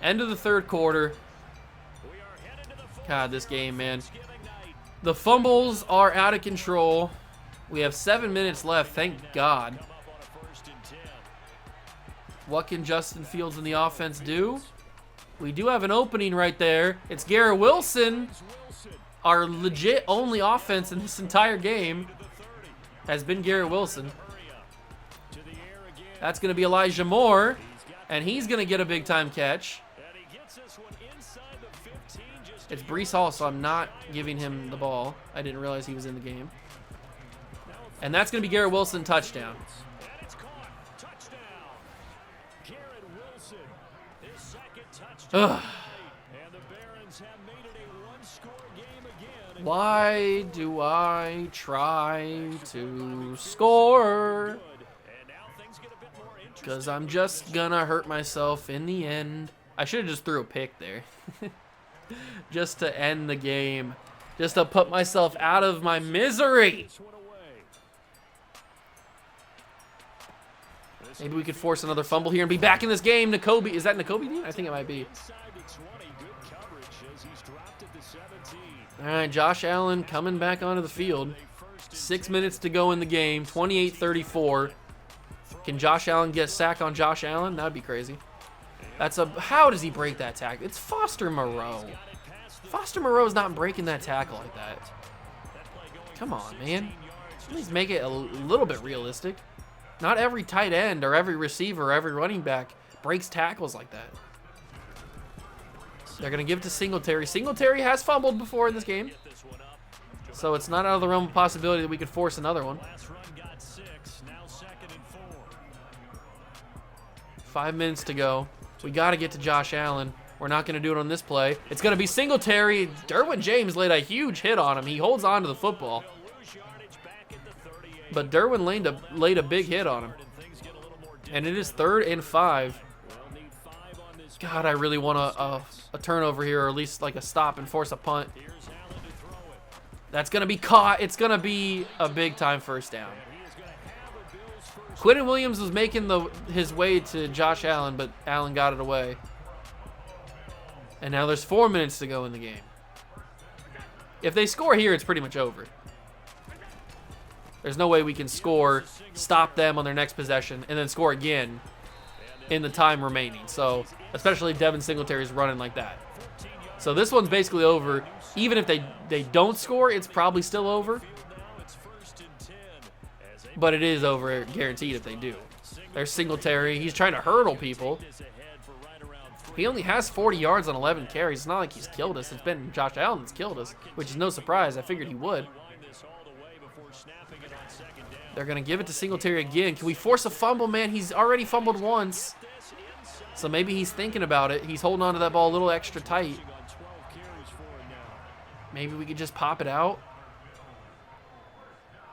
End of the third quarter. God, this game, man. The fumbles are out of control. We have 7 minutes left, thank God. What can Justin Fields and the offense do? We do have an opening right there. It's Garrett Wilson. Our legit only offense in this entire game has been Garrett Wilson. That's going to be Elijah Moore, and he's going to get a big-time catch. It's Breece Hall, so I'm not giving him the ball. I didn't realize he was in the game. And that's going to be Garrett Wilson, touchdown. Ugh. Why do I try to score? Because I'm just gonna hurt myself in the end. I should have just threw a pick there. Just to end the game. Just to put myself out of my misery. Maybe we could force another fumble here and be back in this game. Nakobe, is that Nakobe? I think it might be. All right, Josh Allen coming back onto the field. 6 minutes to go in the game, 28-34. Can Josh Allen get a sack on Josh Allen? That would be crazy. How does he break that tackle? It's Foster Moreau. Foster Moreau's not breaking that tackle like that. Come on, man. Please make it a little bit realistic. Not every tight end or every receiver or every running back breaks tackles like that. They're going to give it to Singletary. Singletary has fumbled before in this game. So it's not out of the realm of possibility that we could force another one. 5 minutes to go. We got to get to Josh Allen. We're not going to do it on this play. It's going to be Singletary. Derwin James laid a huge hit on him. He holds on to the football. But Derwin laid a big hit on him. And it is 3rd and 5. God, I really want a turnover here, or at least like a stop and force a punt. That's going to be caught. It's going to be a big-time first down. Quinnen Williams was making his way to Josh Allen, but Allen got it away. And now there's 4 minutes to go in the game. If they score here, it's pretty much over. There's no way we can score, stop them on their next possession, and then score again in the time remaining. So, especially if Devin Singletary's running like that. So this one's basically over. Even if they don't score, it's probably still over. But it is over, guaranteed, if they do. There's Singletary. He's trying to hurdle people. He only has 40 yards on 11 carries. It's not like he's killed us. It's been Josh Allen that's killed us, which is no surprise. I figured he would. They're going to give it to Singletary again. Can we force a fumble, man? He's already fumbled once. So maybe he's thinking about it. He's holding on to that ball a little extra tight. Maybe we could just pop it out.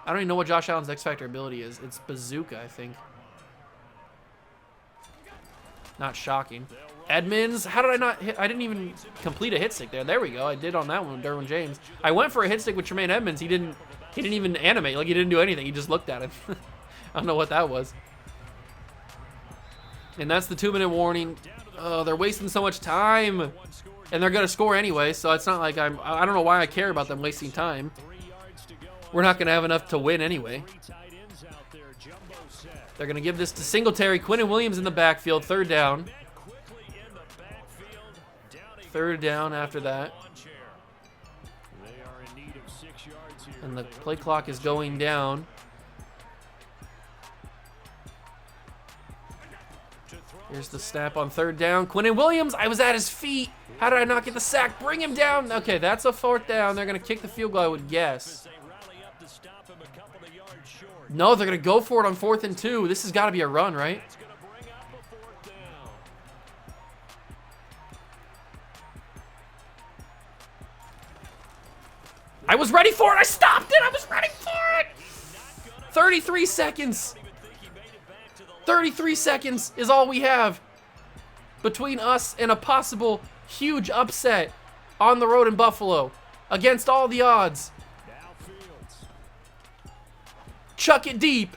I don't even know what Josh Allen's X-Factor ability is. It's Bazooka, I think. Not shocking. Edmonds, how did I not hit? I didn't even complete a hit stick there. There we go. I did on that one with Derwin James. I went for a hit stick with Tremaine Edmonds. He didn't even animate. Like, he didn't do anything. He just looked at him. I don't know what that was. And that's the 2-minute warning. Oh, they're wasting so much time. And they're going to score anyway, so it's not like I don't know why I care about them wasting time. We're not going to have enough to win anyway. They're going to give this to Singletary. Quinnen Williams in the backfield. 3rd down. 3rd down after that. And the play clock is going down. Here's the snap on 3rd down. Quinnen Williams, I was at his feet. How did I not get the sack? Bring him down. Okay, that's a 4th down. They're going to kick the field goal, I would guess. No, they're going to go for it on 4th and 2. This has got to be a run, right? I was ready for it. I stopped it. I was ready for it. 33 seconds. 33 seconds is all we have between us and a possible huge upset on the road in Buffalo against all the odds. Chuck it deep.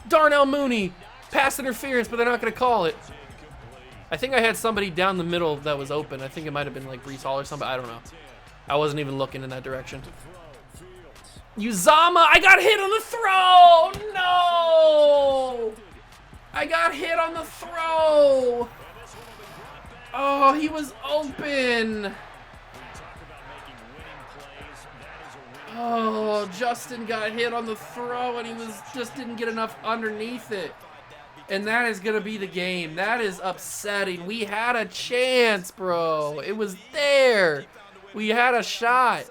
Darnell Mooney. Pass interference, but they're not going to call it. I think I had somebody down the middle that was open. I think it might have been like Breece Hall or something. I don't know. I wasn't even looking in that direction. Uzama, I got hit on the throw. No. I got hit on the throw. Oh, he was open. Oh, Justin got hit on the throw and he just didn't get enough underneath it. And that is going to be the game. That is upsetting. We had a chance, bro. It was there. We had a shot.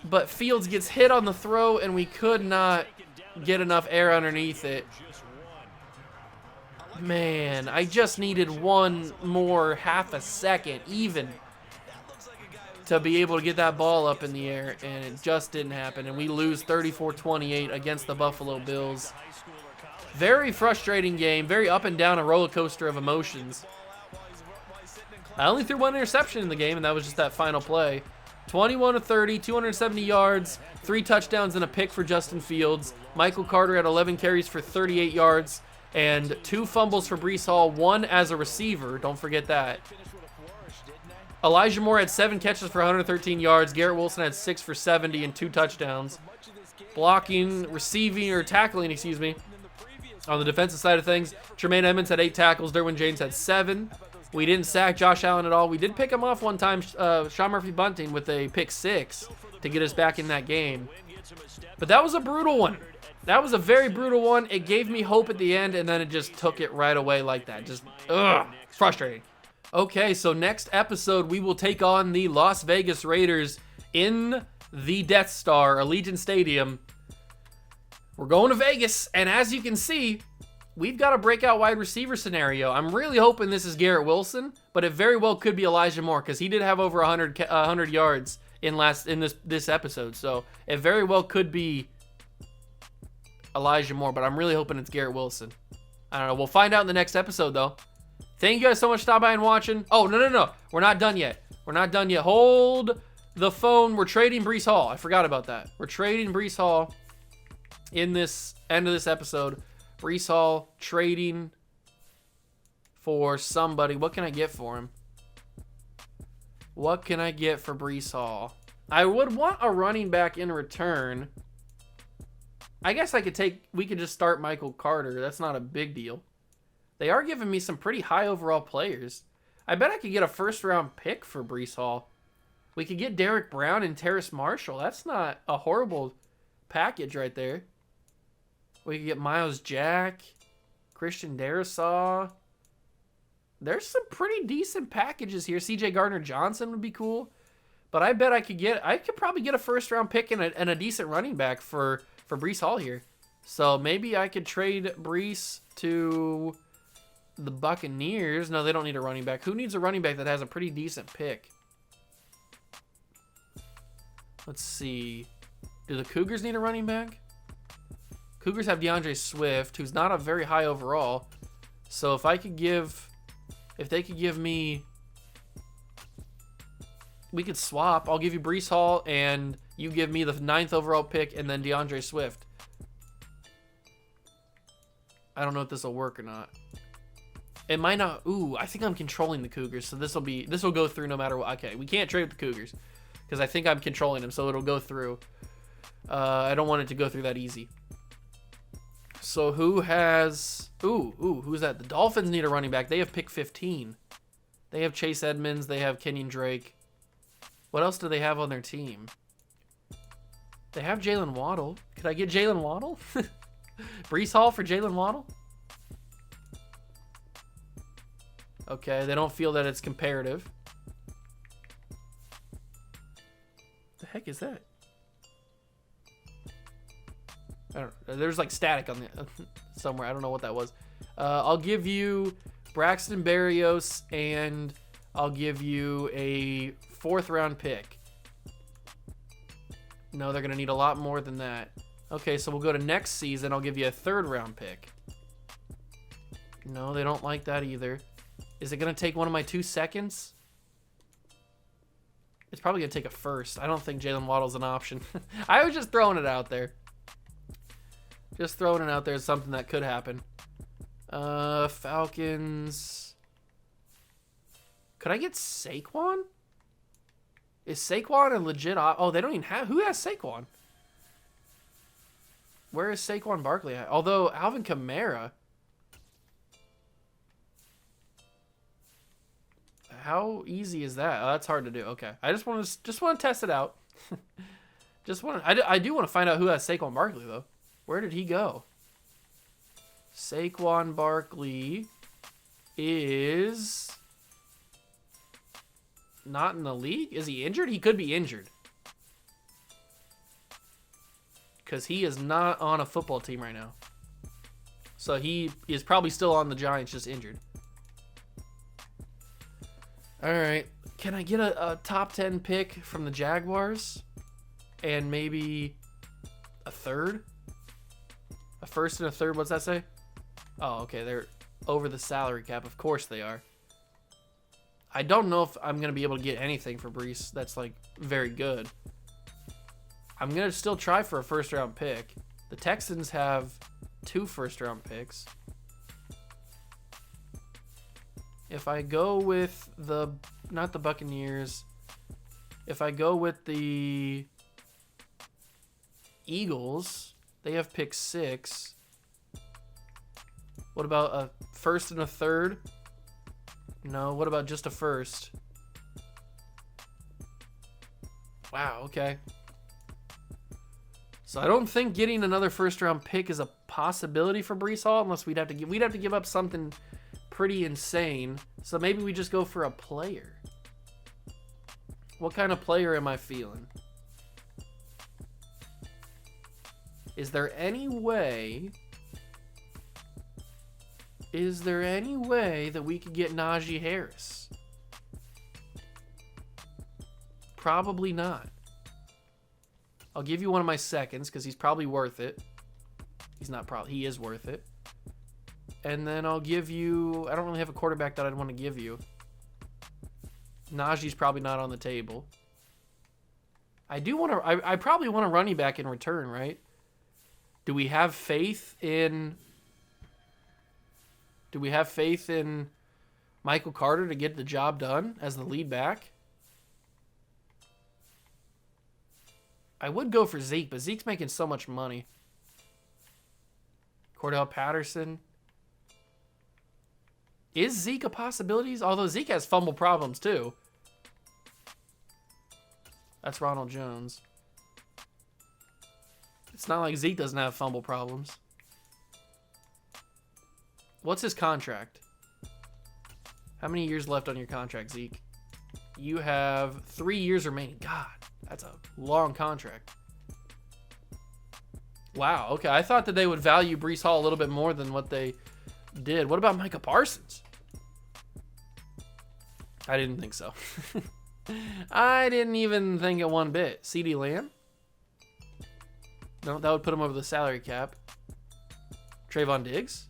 But Fields gets hit on the throw and we could not get enough air underneath it. Man, I just needed one more half a second even to be able to get that ball up in the air, and it just didn't happen. And we lose 34-28 against the Buffalo Bills. Very frustrating game, very up and down, a roller coaster of emotions. I only threw 1 interception in the game, and that was just that final play. 21-30, 270 yards, 3 touchdowns and a pick for Justin Fields. Michael Carter had 11 carries for 38 yards and 2 fumbles for Breece Hall, 1 as a receiver. Don't forget that. Elijah Moore had 7 catches for 113 yards. Garrett Wilson had 6 for 70 and 2 touchdowns. Blocking, receiving, or tackling, excuse me. On the defensive side of things, Tremaine Edmonds had 8 tackles. Derwin James had 7. We didn't sack Josh Allen at all. We did pick him off one time, Sean Murphy Bunting, with a pick 6 to get us back in that game. But that was a brutal one. That was a very brutal one. It gave me hope at the end, and then it just took it right away like that. Just, frustrating. Okay, so next episode, we will take on the Las Vegas Raiders in the Death Star, Allegiant Stadium. We're going to Vegas, and as you can see, we've got a breakout wide receiver scenario. I'm really hoping this is Garrett Wilson, but it very well could be Elijah Moore, because he did have over 100 yards in this episode, so it very well could be Elijah Moore, but I'm really hoping it's Garrett Wilson. I don't know. We'll find out in the next episode, though. Thank you guys so much for stopping by and watching. Oh, no. We're not done yet. We're not done yet. Hold the phone. We're trading Breece Hall. I forgot about that. We're trading Breece Hall in this end of this episode. Breece Hall trading for somebody. What can I get for him? What can I get for Breece Hall? I would want a running back in return. I guess we could just start Michael Carter. That's not a big deal. They are giving me some pretty high overall players. I bet I could get a first-round pick for Breece Hall. We could get Derek Brown and Terrace Marshall. That's not a horrible package right there. We could get Miles Jack, Christian Darrisaw. There's some pretty decent packages here. C.J. Gardner-Johnson would be cool. But I bet I could probably get a first-round pick and a decent running back for Breece Hall here. So maybe I could trade Breece to the Buccaneers. No, they don't need a running back. Who needs a running back that has a pretty decent pick? Let's see. Do the Cougars need a running back? Cougars have DeAndre Swift, who's not a very high overall. So if I could give If they could give me... We could swap. I'll give you Breece Hall, and you give me the 9th overall pick, and then DeAndre Swift. I don't know if this will work or not. It might not. Ooh, I think I'm controlling the Cougars, so this will go through no matter what. Okay, we can't trade with the Cougars because I think I'm controlling them, so it'll go through. I don't want it to go through that easy. So who has... Ooh, who's that? The Dolphins need a running back. They have pick 15. They have Chase Edmonds. They have Kenyon Drake. What else do they have on their team? They have Jalen Waddle. Could I get Jalen Waddle? Breece Hall for Jalen Waddle? Okay, they don't feel that it's comparative. The heck is that? I don't know. There's like static on the somewhere. I don't know what that was. I'll give you Braxton Berrios, and I'll give you a 4th round pick. No, they're gonna need a lot more than that. Okay, so we'll go to next season. I'll give you a 3rd round pick. No, they don't like that either. Is it going to take one of my 2 seconds? It's probably going to take a 1st. I don't think Jalen Waddle's an option. I was just throwing it out there. Just throwing it out there as something that could happen. Falcons. Could I get Saquon? Is Saquon a legit oh, they don't even have... Who has Saquon? Where is Saquon Barkley at? Although Alvin Kamara... How easy is that? Oh, that's hard to do. Okay, I just want to test it out. I do want to find out who has Saquon Barkley though. Where did he go? Saquon Barkley is not in the league. Is he injured? He could be injured because he is not on a football team right now. So he is probably still on the Giants, just injured. All right, can I get a top 10 pick from the Jaguars and maybe a 3rd? A 1st and a 3rd, what's that say? Oh, okay, they're over the salary cap. Of course they are. I don't know if I'm going to be able to get anything for Breece that's, like, very good. I'm going to still try for a 1st round pick. The Texans have 2 1st round picks. If I go with not the Buccaneers, if I go with the Eagles, they have pick 6. What about a 1st and a 3rd? No, what about just a 1st? Wow, okay. So I don't think getting another 1st round pick is a possibility for Breece Hall unless we'd have to give up something pretty insane. So maybe we just go for a player. What kind of player am I feeling? Is there any way that we could get Najee Harris? Probably not. I'll give you one of my seconds because he's probably worth it. He is worth it. And then I'll give you... I don't really have a quarterback that I'd want to give you. Najee's probably not on the table. I probably want a running back in return, right? Do we have faith in Michael Carter to get the job done as the lead back? I would go for Zeke, but Zeke's making so much money. Cordell Patterson. Is Zeke a possibility? Although Zeke has fumble problems too. That's Ronald Jones. It's not like Zeke doesn't have fumble problems. What's his contract? How many years left on your contract, Zeke? You have 3 years remaining. God, that's a long contract. Wow, okay. I thought that they would value Breece Hall a little bit more than what they did. What about Micah Parsons? I didn't think so. I didn't even think it one bit. CeeDee Lamb? No, that would put him over the salary cap. Trayvon Diggs?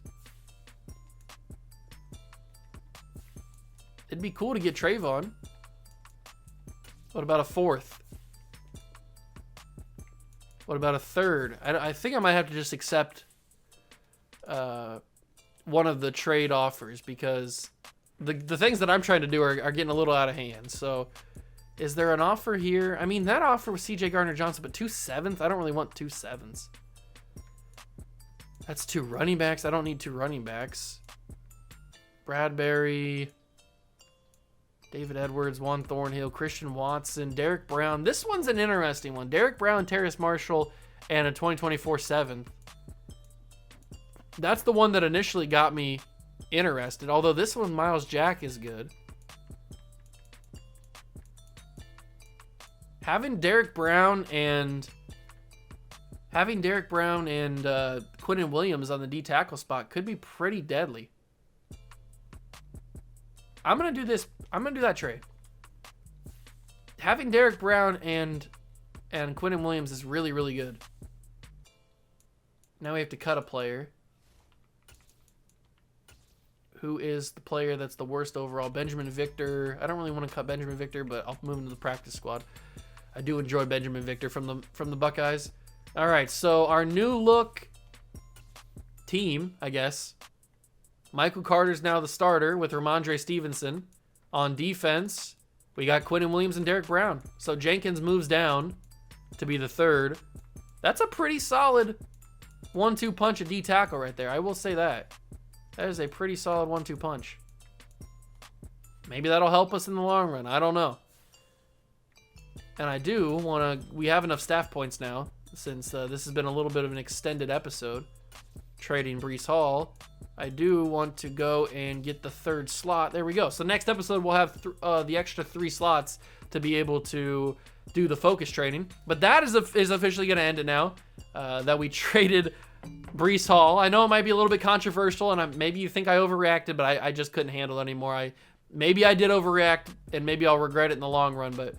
It'd be cool to get Trayvon. What about a 4th? What about a 3rd? I think I might have to just accept one of the trade offers because the things that I'm trying to do are getting a little out of hand. So is there an offer here? I mean, that offer was CJ Gardner-Johnson, but 2 7th? I don't really want 2 7s. That's 2 running backs. I don't need 2 running backs. Bradbury, David Edwards, Juan Thornhill, Christian Watson, Derek Brown. This one's an interesting one. Derek Brown, Terrace Marshall, and a 2024 7th. That's the one that initially got me interested, although this one, Miles Jack, is good. Having Derek Brown and Quinnen Williams on the D tackle spot could be pretty deadly. I'm going to do this. I'm going to do that trade. Having Derek Brown and Quinnen Williams is really, really good. Now we have to cut a player. Who is the player that's the worst overall? Benjamin Victor. I don't really want to cut Benjamin Victor, but I'll move him to the practice squad. I do enjoy Benjamin Victor from the Buckeyes. All right, so our new look team, I guess. Michael Carter's now the starter with Ramondre Stevenson. On defense, we got Quinnen Williams and Derek Brown. So Jenkins moves down to be the 3rd. That's a pretty solid 1-2 punch at D tackle right there. I will say that. That is a pretty solid 1-2 punch. Maybe that'll help us in the long run. I don't know. And I do want to... We have enough staff points now, since this has been a little bit of an extended episode. Trading Breece Hall. I do want to go and get the 3rd slot. There we go. So next episode, we'll have the extra 3 slots to be able to do the focus trading. But that is officially going to end it now. That we traded Breece Hall. I know it might be a little bit controversial, and maybe you think I overreacted, but I just couldn't handle it anymore. Maybe I did overreact, and maybe I'll regret it in the long run, but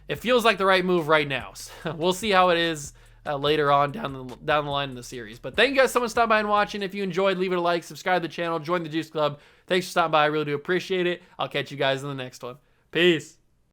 it feels like the right move right now. So we'll see how it is later on down the line in the series. But thank you guys so much for stopping by and watching. If you enjoyed, leave it a like, subscribe to the channel, join the Juice Club. Thanks for stopping by. I really do appreciate it. I'll catch you guys in the next one. Peace.